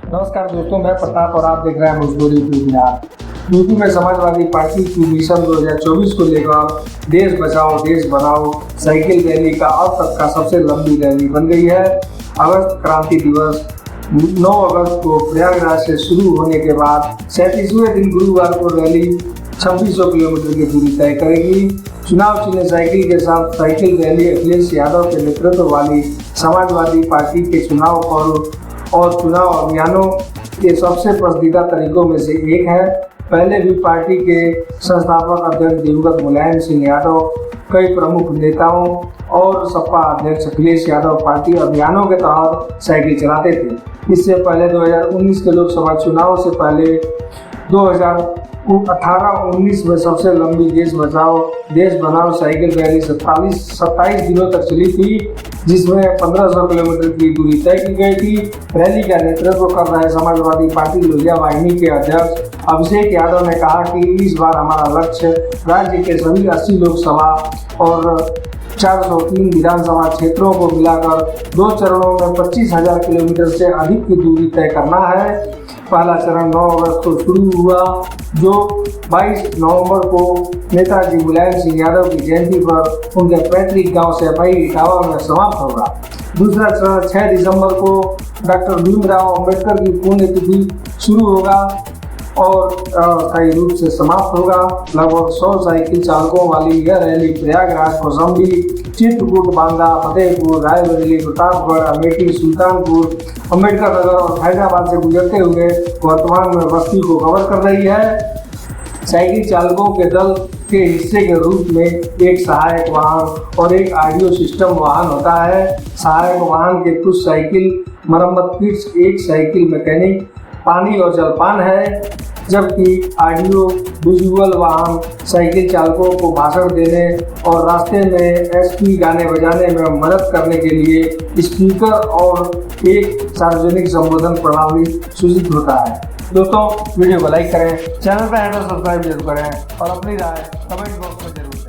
नमस्कार दोस्तों, मैं प्रताप और आप देख रहे हैं भोजपुरी बिहार। यूपी में समाजवादी पार्टी की मिशन 2024 को लेकर देश बचाओ देश बनाओ साइकिल रैली का अब तक का सबसे लंबी रैली बन गई है। अगस्त क्रांति दिवस 9 अगस्त को प्रयागराज से शुरू होने के बाद 37वें दिन गुरुवार को रैली 2600 किलोमीटर की दूरी तय करेगी। चुनाव चिन्ह साइकिल के साथ साइकिल रैली अखिलेश यादव के नेतृत्व वाली समाजवादी पार्टी के चुनाव और चुनाव अभियानों के सबसे पसंदीदा तरीकों में से एक है। पहले भी पार्टी के संस्थापक अध्यक्ष दिवंगत मुलायम सिंह यादव, कई प्रमुख नेताओं और सपा अध्यक्ष अखिलेश यादव पार्टी अभियानों के तहत साइकिल चलाते थे। इससे पहले 2019 के लोकसभा चुनाव से पहले 2018-19 में सबसे लंबी देश बचाओ देश बनाओ साइकिल रैली 27 दिनों तक चली थी, जिसमें 1500 किलोमीटर की दूरी तय की गई थी। रैली का नेतृत्व कर रहे समाजवादी पार्टी लोहिया वाहिनी के अध्यक्ष अभिषेक यादव ने कहा कि इस बार हमारा लक्ष्य राज्य के सभी 80 लोकसभा और 403 विधानसभा क्षेत्रों को मिलाकर 2 चरणों में 25,000 किलोमीटर से अधिक की दूरी तय करना है। पहला चरण 9 अगस्त को शुरू हुआ, जो 22 नवंबर को नेताजी मुलायम सिंह यादव की जयंती पर उनके पैतृक गांव सैफई इटावा में समाप्त होगा। दूसरा चरण 6 दिसंबर को डॉक्टर भीमराव अंबेडकर की पुण्यतिथि शुरू होगा और अस्थायी रूप से समाप्त होगा। लगभग 100 साइकिल चालकों वाली यह रैली प्रयागराज, कौशाम्बी, चित्रकूट, बांदा, फतेहपुर, रायबरेली, प्रतापगढ़, अमेठी, सुल्तानपुर, अम्बेडकर नगर और हैदराबाद से गुजरते हुए वर्तमान में बस्ती को कवर कर रही है। साइकिल चालकों के दल के हिस्से के रूप में एक सहायक वाहन और एक ऑडियो सिस्टम वाहन होता है। सहायक वाहन के कुछ साइकिल मरम्मत किट्स, एक साइकिल मैकेनिक, पानी और जलपान है, जबकि ऑडियो विजुअल वाहन साइकिल चालकों को भाषण देने और रास्ते में एसपी गाने बजाने में मदद करने के लिए स्पीकर और एक सार्वजनिक संबोधन प्रणाली सूचित होता है। दोस्तों, वीडियो को लाइक करें, चैनल पर सब्सक्राइब जरूर करें और अपनी राय कमेंट बॉक्स में जरूर दें।